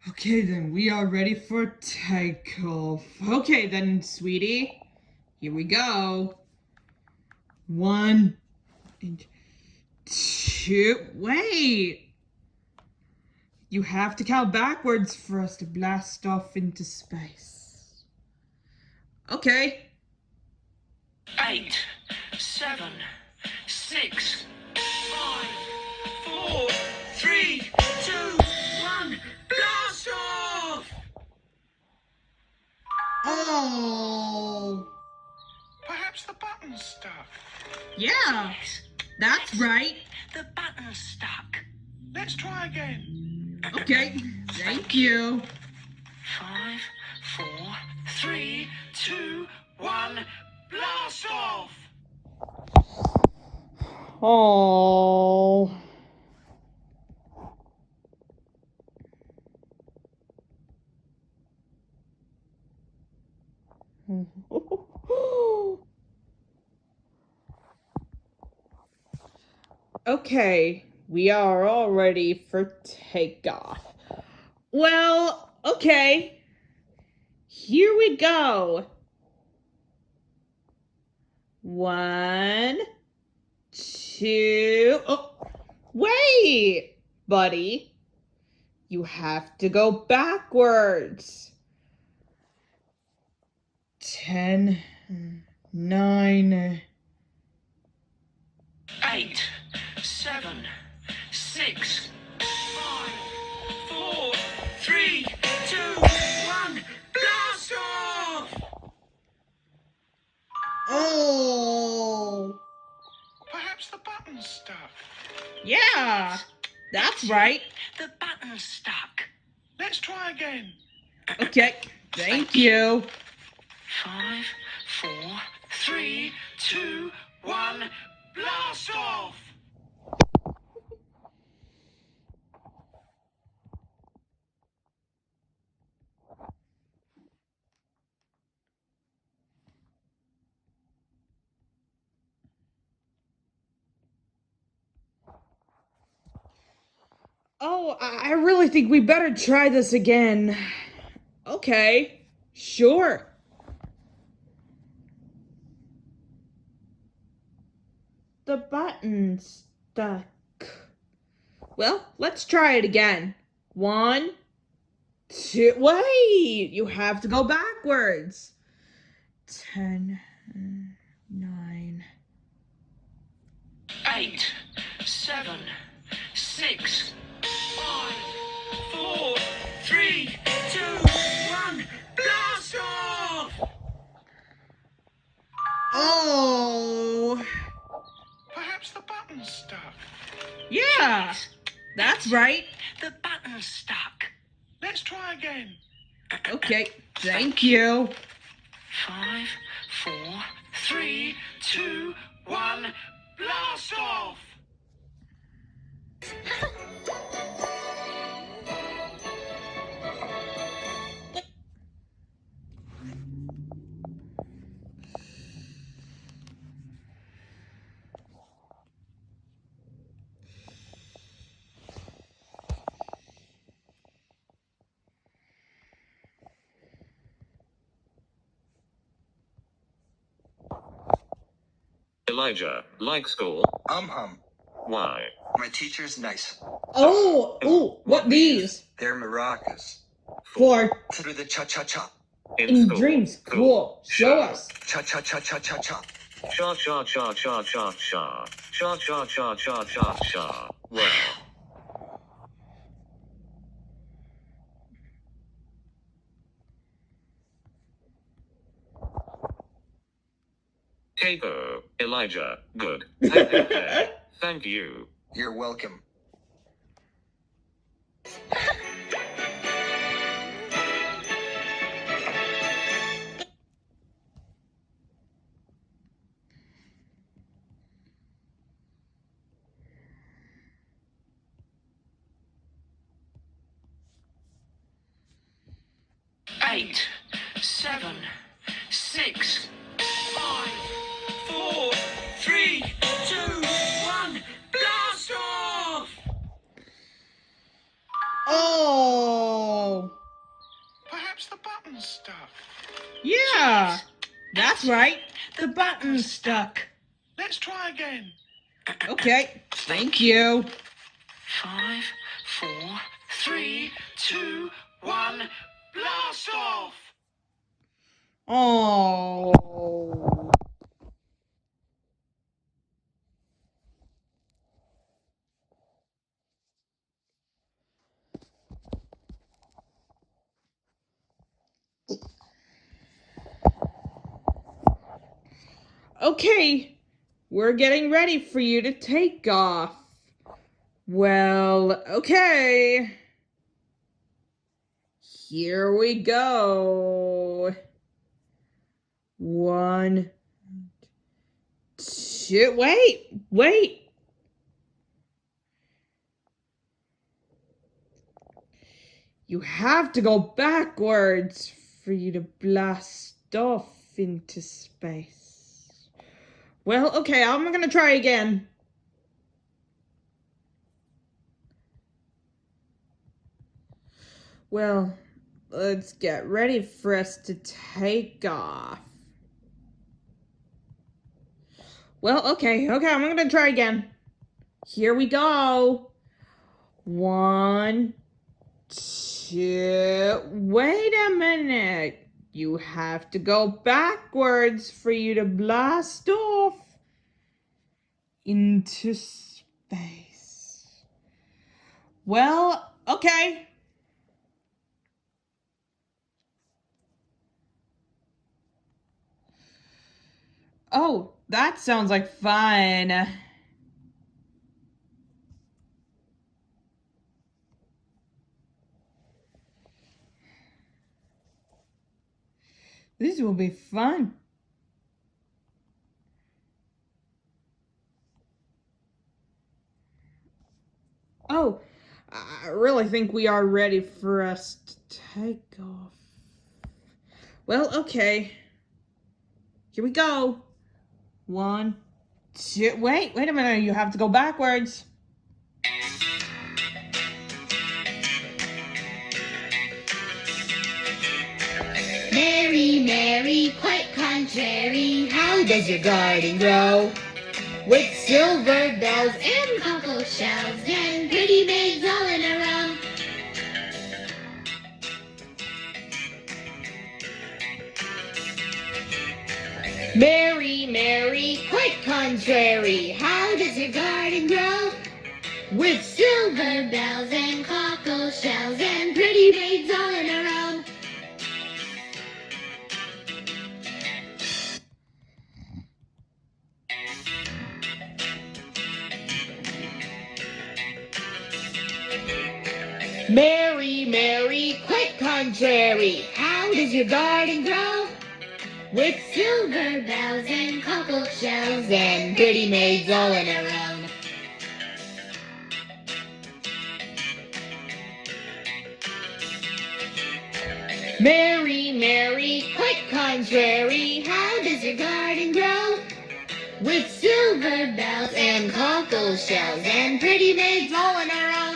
Okay, then we are ready for takeoff. Okay, then, sweetie. Here we go. 1 and 2. Wait! You have to count backwards for us to blast off into space. Okay. 8, 7, 6, 5, 4, 3, 2, 1, blast off! Oh. Perhaps the button's stuck. Yeah, Yes, that's right. the button's stuck. Let's try again. Okay, thank you. 5, 4, 3, 2, 1, blast off! Oh. Okay, we are all ready for takeoff. Well, okay. Here we go. 1, 2. Oh, wait, buddy. You have to go backwards. 10, 9. 8, 7, 6, 5, 4, 3, 2, 1, blast off! Oh. Perhaps the button's stuck. Yeah, that's right. The button's stuck. Let's try again. Okay, thank you. 5, 4, 3, 2, 1, blast off! Oh, I really think we better try this again. Okay, sure. The button's stuck. Well, let's try it again. 1, 2. Wait, you have to go backwards. 10, 9. 8, 7, 6, 5, 4, 3, 2, 1, blast off! Oh. Perhaps the button's stuck. Yeah, that's right. The button's stuck. Let's try again. Okay, thank you. 5, 4, 3, 2, 1, blast off! Elijah, like school? Hum. Why? My teacher's nice. Oh, what these? They're maracas. For Through the cha-cha-cha. in dreams. Cool. Show us. Cha-cha-cha-cha-cha-cha. Cha cha cha cha cha cha. Cha cha cha cha cha cha. Well. Kipper, Elijah, good. Thank you. You're welcome. Eight, 7, 6, 5, 4, 3, 2, 1, blast off! Oh. button's stuck. Yeah, that's right. The button's stuck. Let's try again. Okay, thank you. 5, 4, 3, 2, 1, blast off! Oh. Okay, we're getting ready for you to take off. Well, okay. Here we go. 1, 2, wait. You have to go backwards for you to blast off into space. Well, okay, I'm gonna try again. Well, let's get ready for us to take off. Well, okay, I'm gonna try again. Here we go. 1, 2, wait a minute. You have to go backwards for you to blast off into space. Well, okay. Oh, that sounds like fun. This will be fun. Oh, I really think we are ready for us to take off. Well, okay. Here we go. 1, 2, wait a minute, you have to go backwards. Mary, Mary, quite contrary, how does your garden grow? With silver bells and cockle shells and pretty maids all in a row. Mary, Mary, quite contrary, how does your garden grow? With silver bells and cockle shells and pretty maids all in a row. Mary, Mary, quite contrary, how does your garden grow? With silver bells and cockle shells and pretty maids all in a row. Mary, Mary, quite contrary, how does your garden grow? With silver bells and cockle shells and pretty maids all in a row.